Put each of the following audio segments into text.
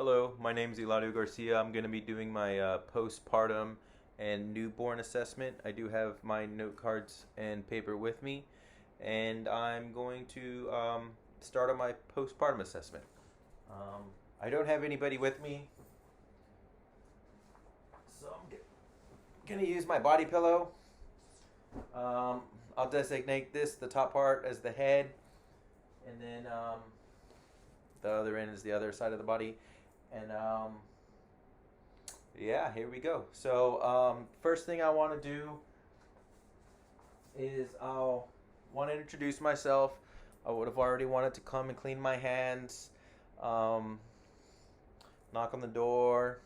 Hello, my name is Eladio Garcia. I'm going to be doing my postpartum and newborn assessment. I do have my note cards and paper with me, and I'm going to start on my postpartum assessment. Um, I don't have anybody with me, so I'm going to use my body pillow. Um, I'll designate this, the top part, as the head, and then the other end is the other side of the body. And yeah, here we go. So first thing I want to do is I'll want to introduce myself. I would have already wanted to come and clean my hands, um, knock on the door.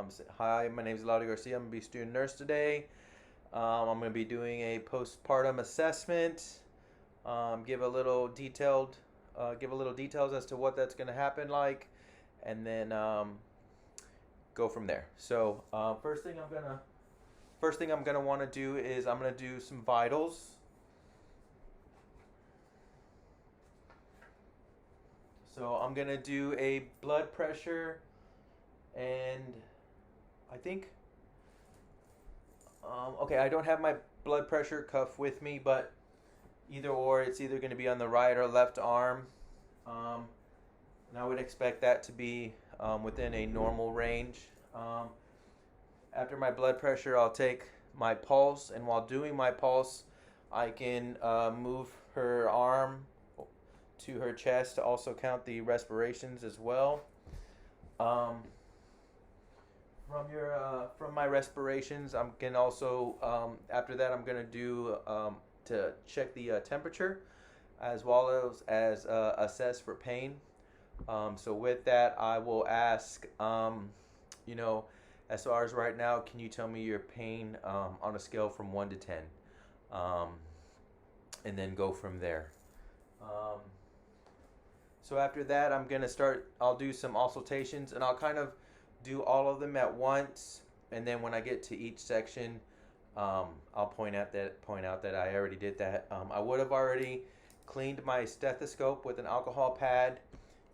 Say, hi, my name is Eladio Garcia. I'm going to be a student nurse today. I'm going to be doing a postpartum assessment. Give a little detailed, give a little details as to what that's going to happen like, and then go from there. So first thing I'm gonna want to do is I'm gonna do some vitals. So I'm gonna do a blood pressure, and I think okay, I don't have my blood pressure cuff with me, but either or, it's either going to be on the right or left arm. Um, and I would expect that to be within a normal range. Um, After my blood pressure, I'll take my pulse, and while doing my pulse, I can move her arm to her chest to also count the respirations as well. Um, from my respirations, I'm can also after that I'm gonna do to check the temperature, as well as assess for pain. So with that, I will ask, you know, as far as right now, can you tell me your pain on a scale from 1 to 10, um, and then go from there. Um, so after that, I'm gonna start. I'll do some auscultations, and I'll kind of do all of them at once. And then when I get to each section, I'll point out that I already did that. I would have already cleaned my stethoscope with an alcohol pad,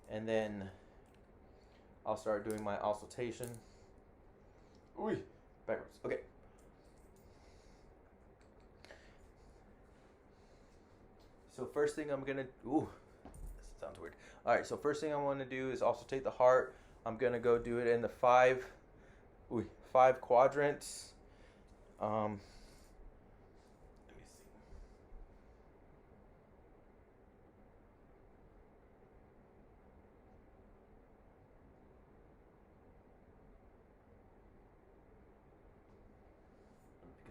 and then I'll start doing my auscultation. Ooh, backwards. Okay. So first thing I'm gonna. Ooh, this sounds weird. All right. So first thing I want to do is auscultate the heart. I'm gonna go do it in the five quadrants. Let me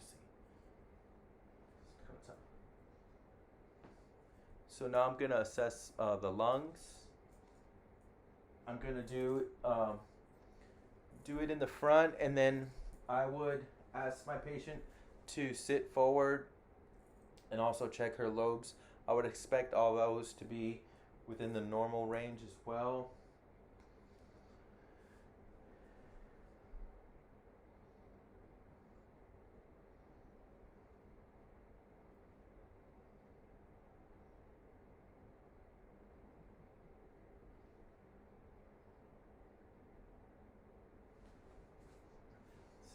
see. So now I'm gonna assess the lungs. I'm gonna do it in the front, and then I would ask my patient to sit forward and also check her lobes. I would expect all those to be within the normal range as well.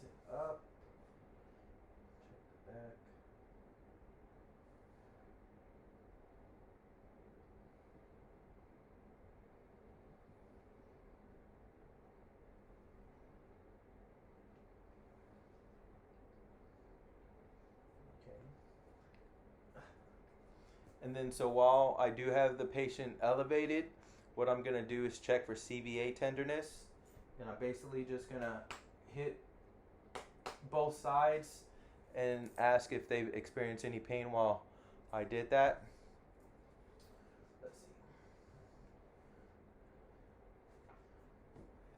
Sit up, check the back. Okay. And then so while I do have the patient elevated, what I'm gonna do is check for CVA tenderness. And I'm basically just gonna hit both sides and ask if they've experienced any pain while I did that. Let's see.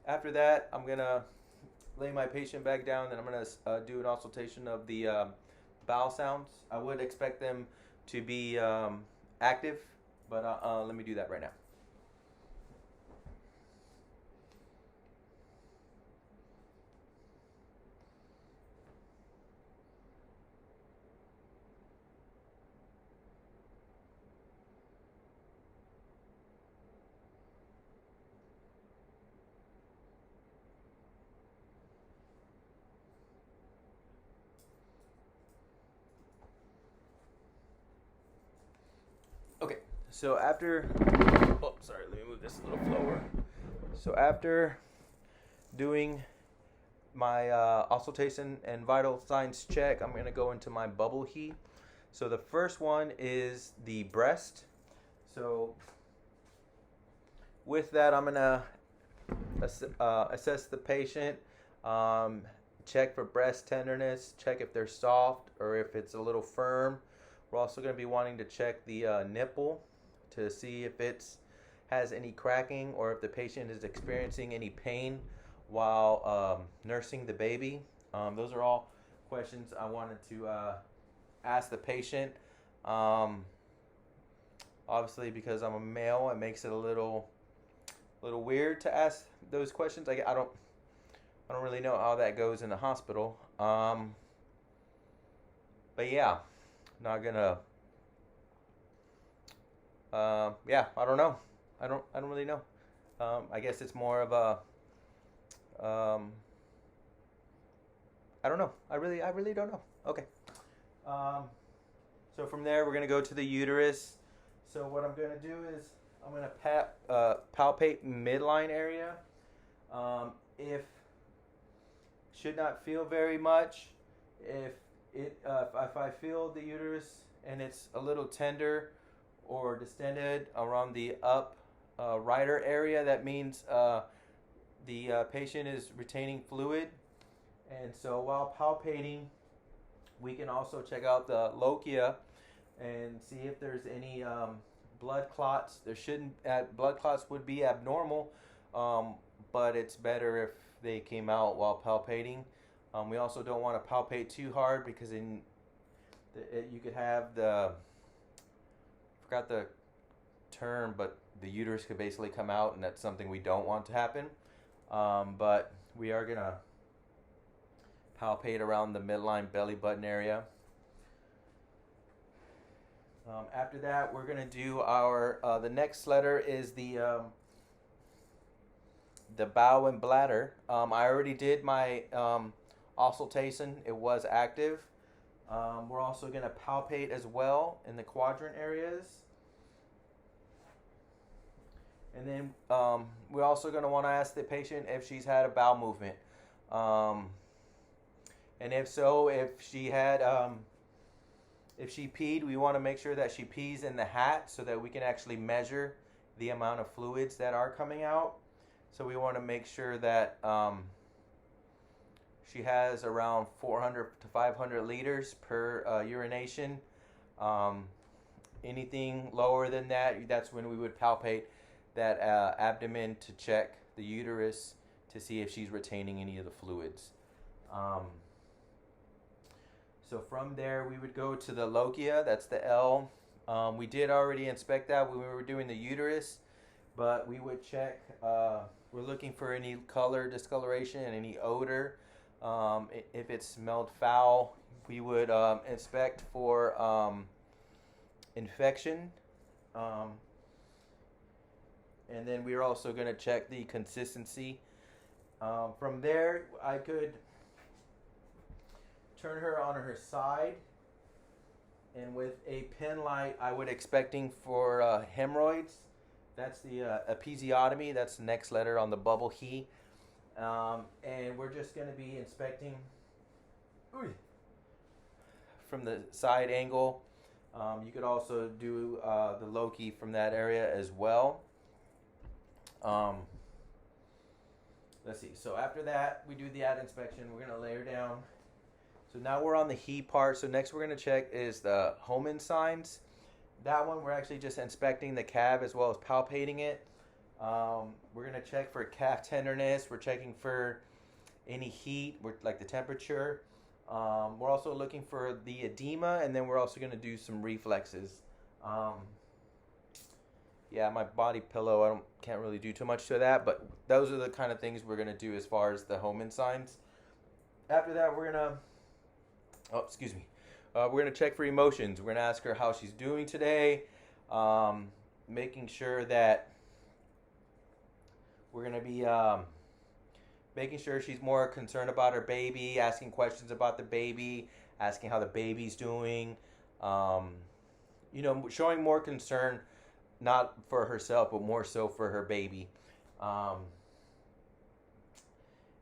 After that, I'm gonna lay my patient back down, and I'm gonna do an auscultation of the bowel sounds. I would expect them to be active, but let me do that right now. So after, oh, sorry, let me move this a little slower. So after doing my auscultation and vital signs check, I'm going to go into my bubble heat. So the first one is the breast. So with that, I'm going to assess the patient, check for breast tenderness, check if they're soft or if it's a little firm. We're also going to be wanting to check the nipple to see if it has any cracking or if the patient is experiencing any pain while nursing the baby. Those are all questions I wanted to ask the patient. Obviously, because I'm a male, it makes it a little weird to ask those questions. I don't really know how that goes in the hospital. But yeah, not gonna. Yeah, I don't know. I don't really know. I guess it's more of a. I don't know. I really don't know. Okay. So from there, we're gonna go to the uterus. So what I'm gonna do is I'm gonna palpate midline area. If should not feel very much. If I feel the uterus and it's a little tender or distended around the rider area, that means the patient is retaining fluid. And so while palpating, we can also check out the lochia and see if there's any blood clots. There shouldn't. Blood clots would be abnormal, but it's better if they came out while palpating. We also don't want to palpate too hard because you could have I forgot the term, but the uterus could basically come out, and that's something we don't want to happen. But we are gonna palpate around the midline belly button area. After that, we're gonna do our the next letter is the bowel and bladder. I already did my auscultation. It was active. We're also gonna palpate as well in the quadrant areas. And then we're also going to want to ask the patient if she's had a bowel movement. And if so, if she peed, we want to make sure that she pees in the hat so that we can actually measure the amount of fluids that are coming out. So we want to make sure that she has around 400 to 500 liters per urination. Anything lower than that, that's when we would palpate that abdomen to check the uterus to see if she's retaining any of the fluids. So from there, we would go to the lochia, that's the L. We did already inspect that when we were doing the uterus, but we would check, we're looking for any color discoloration and any odor. If it smelled foul, we would inspect for infection. And then we're also going to check the consistency. From there, I could turn her on her side, and with a pen light, I would expecting for hemorrhoids. That's the episiotomy. That's the next letter on the bubble he. And we're just going to be inspecting from the side angle. You could also do the loci from that area as well. Let's see. So after that, we do the ad inspection. We're going to lay her down. So now we're on the he part. So next we're going to check is the Hohmann signs. That one, we're actually just inspecting the calf as well as palpating it. We're going to check for calf tenderness. We're checking for any heat, like the temperature. We're also looking for the edema, and then we're also going to do some reflexes. Yeah, my body pillow, I can't really do too much to that, but those are the kind of things we're going to do as far as the Hohmann signs. After that, we're going to check for emotions. We're going to ask her how she's doing today, making sure that we're going to be making sure she's more concerned about her baby, asking questions about the baby, asking how the baby's doing, showing more concern not for herself, but more so for her baby. Um,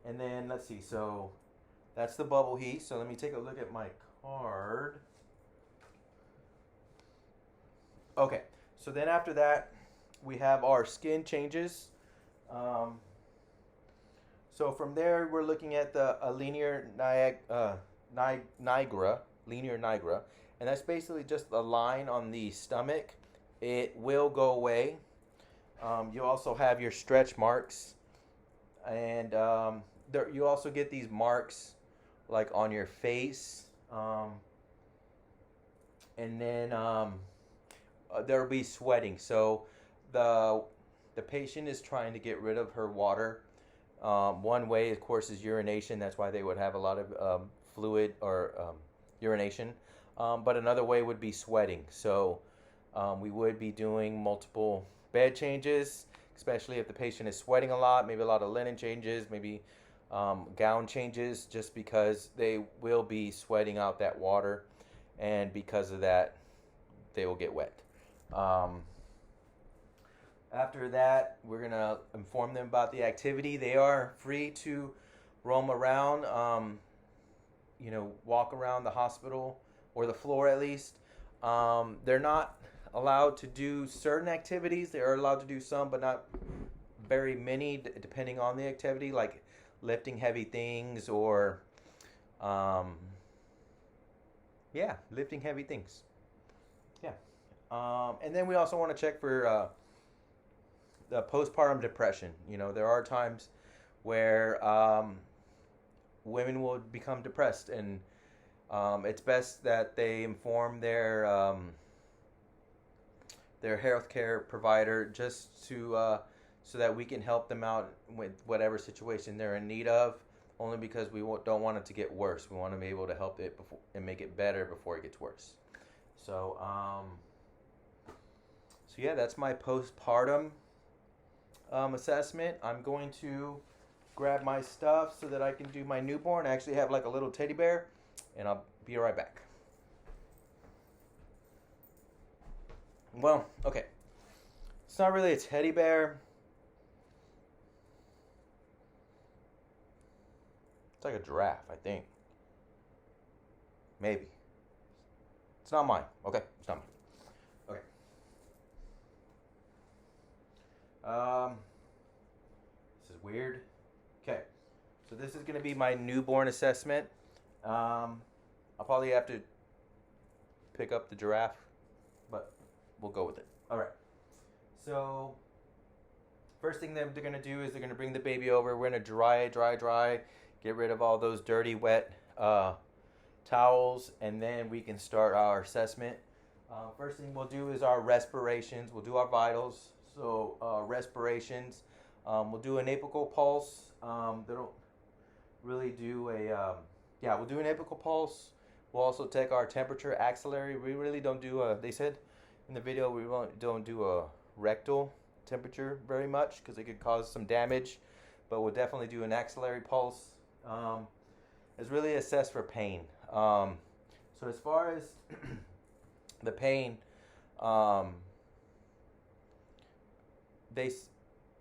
and then let's see. So that's the bubble heat. So let me take a look at my card. Okay. So then after that, we have our skin changes. Um, so from there, we're looking at the linear nigra, and that's basically just a line on the stomach. It will go away. You also have your stretch marks, and you also get these marks like on your face, and then there will be sweating. So the the patient is trying to get rid of her water. One way, of course, is urination. That's why they would have a lot of fluid or urination. But another way would be sweating. So we would be doing multiple bed changes, especially if the patient is sweating a lot, maybe a lot of linen changes, maybe gown changes, just because they will be sweating out that water, and because of that, they will get wet. After that, we're going to inform them about the activity. They are free to roam around, walk around the hospital, or the floor at least. They're not allowed to do certain activities. They are allowed to do some, but not very many, depending on the activity, like lifting heavy things or, lifting heavy things. Yeah. And then we also want to check for the postpartum depression. There are times where women will become depressed, and it's best that they inform their healthcare provider, just to so that we can help them out with whatever situation they're in need of. Only because we don't want it to get worse. We want to be able to help it before and make it better before it gets worse. So, that's my postpartum assessment. I'm going to grab my stuff so that I can do my newborn. I actually have like a little teddy bear, and I'll be right back. Well, okay. It's not really a teddy bear. It's like a giraffe, I think. Maybe. It's not mine. Okay, it's not mine. Okay. This is weird. Okay. So this is going to be my newborn assessment. I'll probably have to pick up the giraffe, but we'll go with it. All right. So first thing that they're going to do is they're going to bring the baby over. We're going to dry, get rid of all those dirty, wet towels, and then we can start our assessment. First thing we'll do is our respirations. We'll do our vitals. So respirations. We'll do an apical pulse. They don't really do we'll do an apical pulse. We'll also take our temperature, axillary. We really don't do they said in the video we don't do a rectal temperature very much because it could cause some damage, but we'll definitely do an axillary pulse. It's really assessed for pain. So as far as the pain,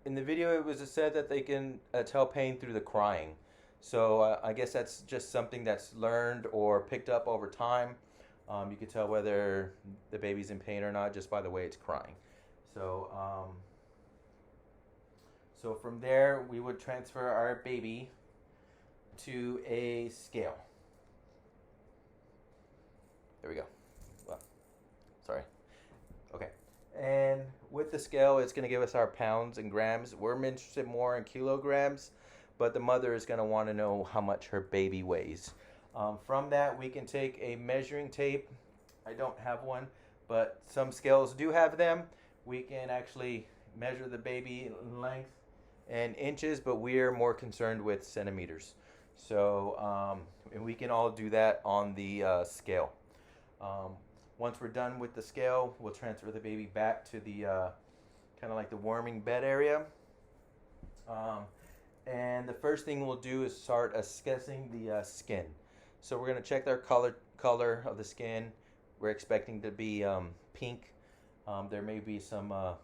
in the video it was said that they can tell pain through the crying. So I guess that's just something that's learned or picked up over time. You can tell whether the baby's in pain or not just by the way it's crying. So so from there we would transfer our baby to a scale. There we go. Well, sorry. Okay. And with the scale, it's going to give us our pounds and grams. We're interested more in kilograms, but the mother is going to want to know how much her baby weighs. From that, we can take a measuring tape. I don't have one, but some scales do have them. We can actually measure the baby in length and inches, but we're more concerned with centimeters. So, and we can all do that on the scale. Once we're done with the scale, we'll transfer the baby back to the kind of like the warming bed area. And the first thing we'll do is start assessing the skin. So we're going to check their color of the skin. We're expecting to be pink. There may be some a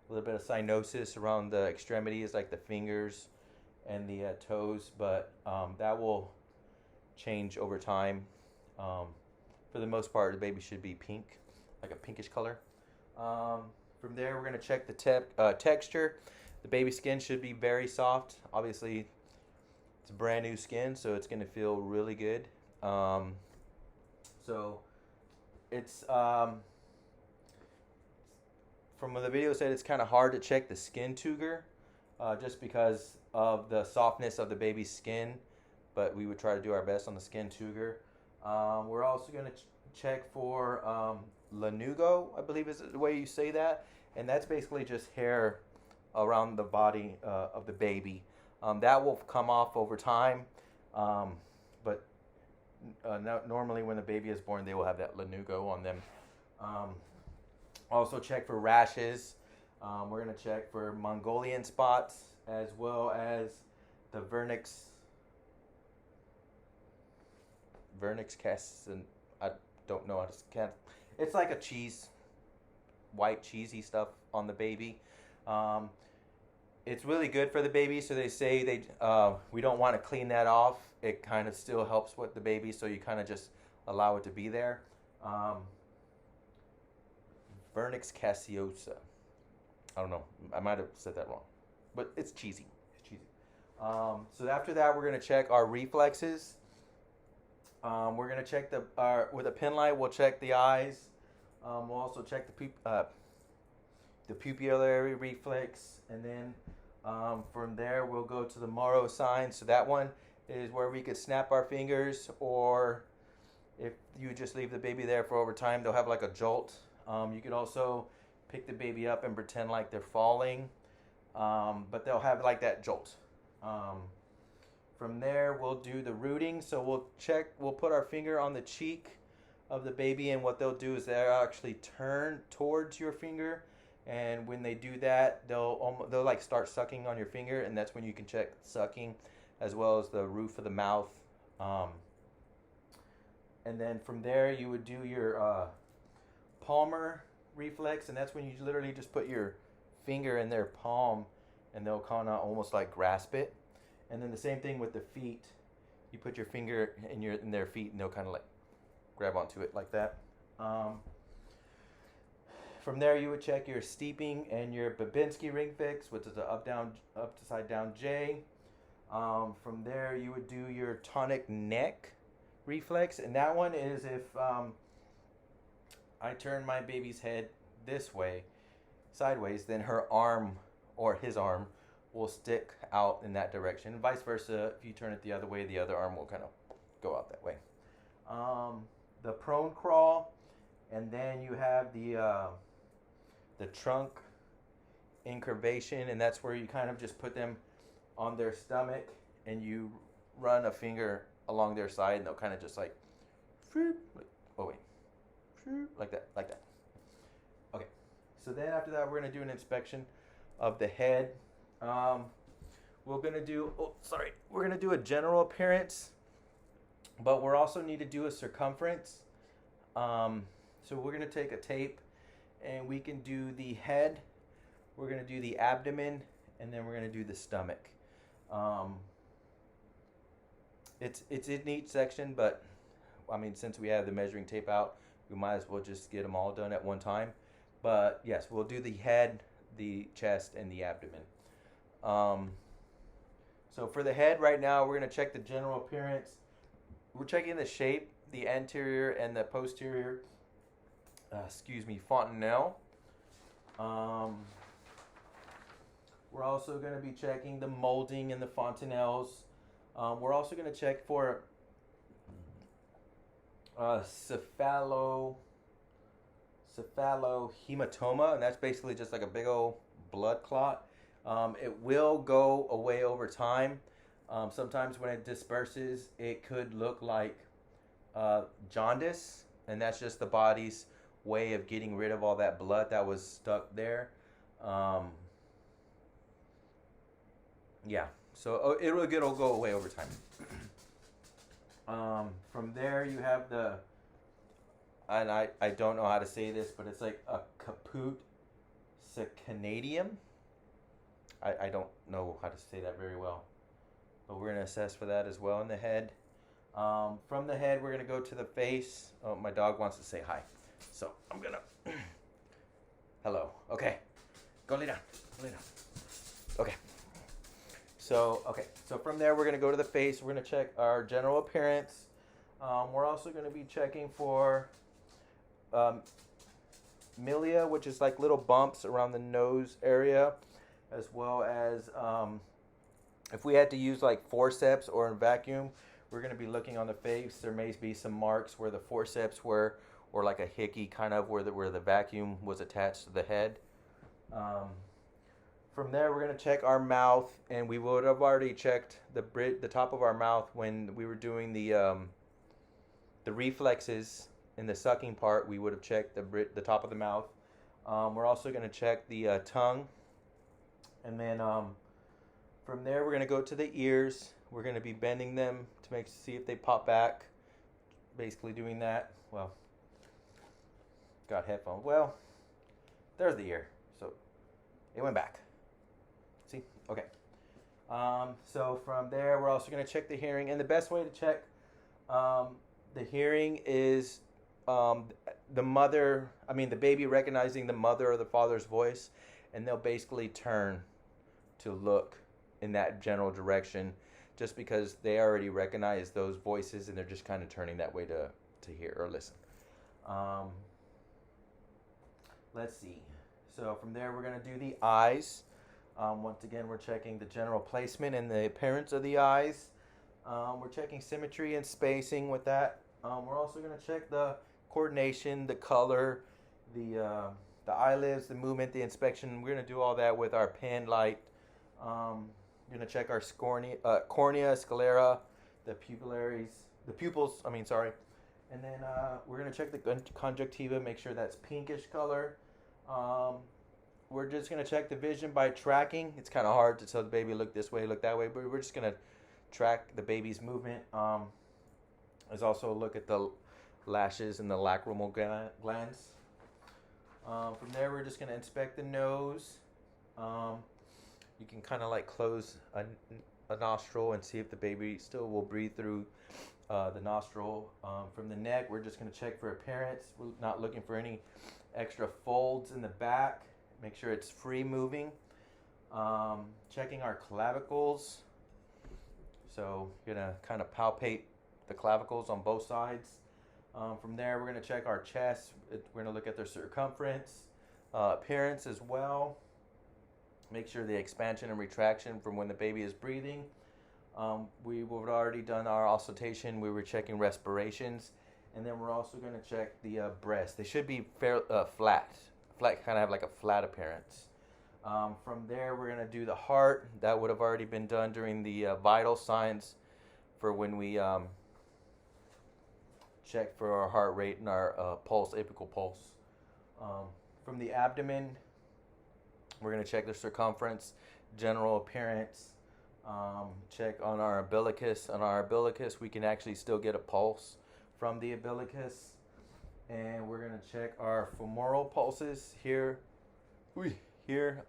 little bit of cyanosis around the extremities, like the fingers and the toes, but that will change over time. For the most part, the baby should be pink, like a pinkish color. From there, we're going to check the texture. The baby skin should be very soft. Obviously, it's brand new skin, so it's going to feel really good. So it's from what the video said, it's kind of hard to check the skin tuger, just because of the softness of the baby's skin. But we would try to do our best on the skin tuger. We're also going to check for lanugo, I believe is the way you say that, and that's basically just hair around the body of the baby. That will come off over time, but normally when the baby is born, they will have that lanugo on them. Also check for rashes. We're going to check for Mongolian spots, as well as the vernix casts, and I don't know how to can. It's like a cheese, white cheesy stuff on the baby. It's really good for the baby, so they say we don't want to clean that off. It kind of still helps with the baby, so you kind of just allow it to be there. Vernix caseosa. I don't know. I might have said that wrong, but it's cheesy. It's cheesy. So after that, we're gonna check our reflexes. We're gonna check with a pen light. We'll check the eyes. We'll also check the pupillary reflex, and then from there we'll go to the Morrow sign. So that one is where we could snap our fingers, or if you just leave the baby there for over time, they'll have like a jolt. You could also pick the baby up and pretend like they're falling, but they'll have like that jolt. From there, we'll do the rooting. So we'll put our finger on the cheek of the baby, and what they'll do is they'll actually turn towards your finger, and when they do that, they'll like start sucking on your finger, and that's when you can check sucking, as well as the roof of the mouth. And then from there, you would do your Palmer reflex, and that's when you literally just put your finger in their palm, and they'll kind of almost like grasp it. And then the same thing with the feet. You put your finger in their feet, and they'll kind of like grab onto it like that. From there, you would check your steeping and your Babinski ring fix, which is the up to side down J. From there, you would do your tonic neck reflex, and that one is if I turn my baby's head this way, sideways, then her arm or his arm will stick out in that direction. And vice versa, if you turn it the other way, the other arm will kind of go out that way. The prone crawl, and then you have the trunk incurvation, and that's where you kind of just put them on their stomach, and you run a finger along their side, and they'll kind of just like, like that. Okay, so then after that, we're gonna do an inspection of the head. We're gonna do a general appearance, but we're also need to do a circumference. So we're gonna take a tape, and we can do the head, we're gonna do the abdomen, and then we're gonna do the stomach. It's in each section, but I mean, since we have the measuring tape out, we might as well just get them all done at one time. But yes, we'll do the head, the chest, and the abdomen. So for the head right now, we're going to check the general appearance. We're checking the shape, the anterior and the posterior, fontanelle. We're also going to be checking the molding and the fontanelles. We're also going to check for cephalohematoma, and that's basically just like a big old blood clot. It will go away over time. Sometimes when it disperses, it could look like jaundice, and that's just the body's way of getting rid of all that blood that was stuck there. So it'll go away over time. From there, you have and I don't know how to say this, but it's like a caput secanadium. I don't know how to say that very well, but we're going to assess for that as well in the head. From the head, we're going to go to the face. Oh, my dog wants to say hi. So I'm going to... Hello. Okay. Go lay down. Lay down. Okay. So from there, we're going to go to the face. We're going to check our general appearance. We're also going to be checking for milia, which is like little bumps around the nose area, as well as if we had to use like forceps or a vacuum, we're going to be looking on the face. There may be some marks where the forceps were, or like a hickey kind of where the vacuum was attached to the head. From there, we're going to check our mouth, and we would have already checked the top of our mouth when we were doing the reflexes in the sucking part. We would have checked the top of the mouth. We're also going to check the tongue, and then from there, we're going to go to the ears. We're going to be bending them to see if they pop back. Basically doing that. Well, got headphones. Well, there's the ear. So it went back. See? Okay. So from there, we're also going to check the hearing. And the best way to check the hearing is the baby recognizing the mother or the father's voice. And they'll basically turn to look in that general direction, just because they already recognize those voices, and they're just kind of turning that way to hear or listen. Let's see. So from there, we're going to do the eyes. Once again, we're checking the general placement and the appearance of the eyes. We're checking symmetry and spacing with that. We're also going to check the coordination, the color, the eyelids, the movement, the inspection. We're going to do all that with our pen light. We're going to check our cornea, sclera, the pupils. And then we're going to check the conjunctiva, make sure that's pinkish color. We're just going to check the vision by tracking. It's kind of hard to tell the baby look this way, look that way, but we're just going to track the baby's movement. There's also a look at the lashes and the lacrimal glands. From there, we're just going to inspect the nose. You can kind of like close a nostril and see if the baby still will breathe through the nostril. From the neck, we're just going to check for appearance. We're not looking for any extra folds in the back. Make sure it's free moving. Checking our clavicles. So you're going to kind of palpate the clavicles on both sides. From there, we're going to check our chest. We're going to look at their circumference, appearance as well. Make sure the expansion and retraction from when the baby is breathing. We would already done our auscultation. We were checking respirations. And then we're also going to check the breast. They should be flat, kind of have like a flat appearance. From there, we're going to do the heart. That would have already been done during the vital signs for when we check for our heart rate and our pulse, apical pulse. From the abdomen, we're going to check the circumference, general appearance, check on our umbilicus. On our umbilicus, we can actually still get a pulse from the umbilicus. And we're going to check our femoral pulses here. Here.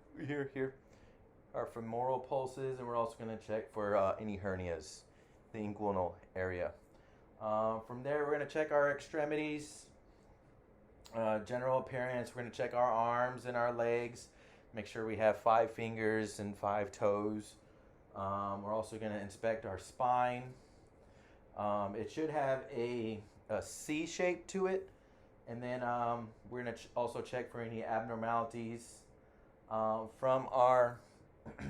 Our femoral pulses, and we're also going to check for any hernias, the inguinal area. From there, we're going to check our extremities, general appearance. We're going to check our arms and our legs. Make sure we have 5 fingers and 5 toes. We're also going to inspect our spine. It should have a C shape to it. And then we're going to also check for any abnormalities. From our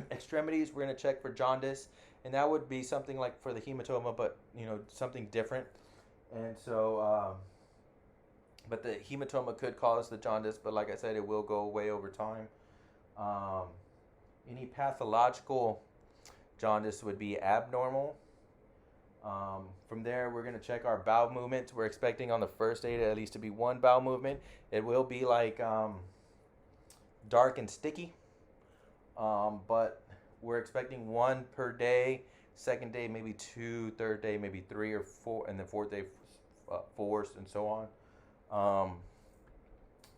extremities, we're going to check for jaundice. And that would be something like for the hematoma, but something different. And so, but the hematoma could cause the jaundice, but like I said, it will go away over time. Any pathological jaundice would be abnormal. From there, we're going to check our bowel movement. We're expecting on the first day at least to be 1 bowel movement. It will be like dark and sticky, but we're expecting 1 per day. Second day, maybe 2. Third day, maybe 3 or 4. And then fourth day, 4, and so on.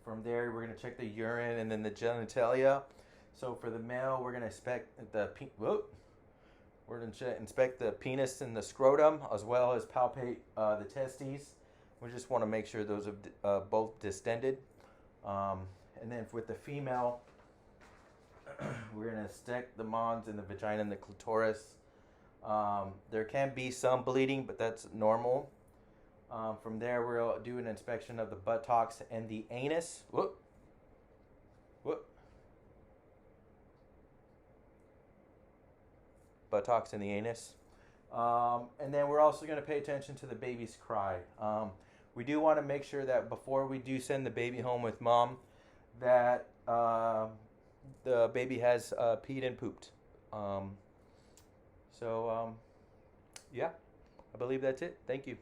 From there, we're gonna check the urine and then the genitalia. So for the male, we're gonna inspect inspect the penis and the scrotum, as well as palpate the testes. We just want to make sure those are both distended. And then with the female, we're gonna stick the mons in the vagina and the clitoris. There can be some bleeding, but that's normal. From there, we'll do an inspection of the buttocks and the anus. Buttocks and the anus. And then we're also going to pay attention to the baby's cry. We do want to make sure that before we do send the baby home with mom, that the baby has peed and pooped. Yeah, I believe that's it. Thank you.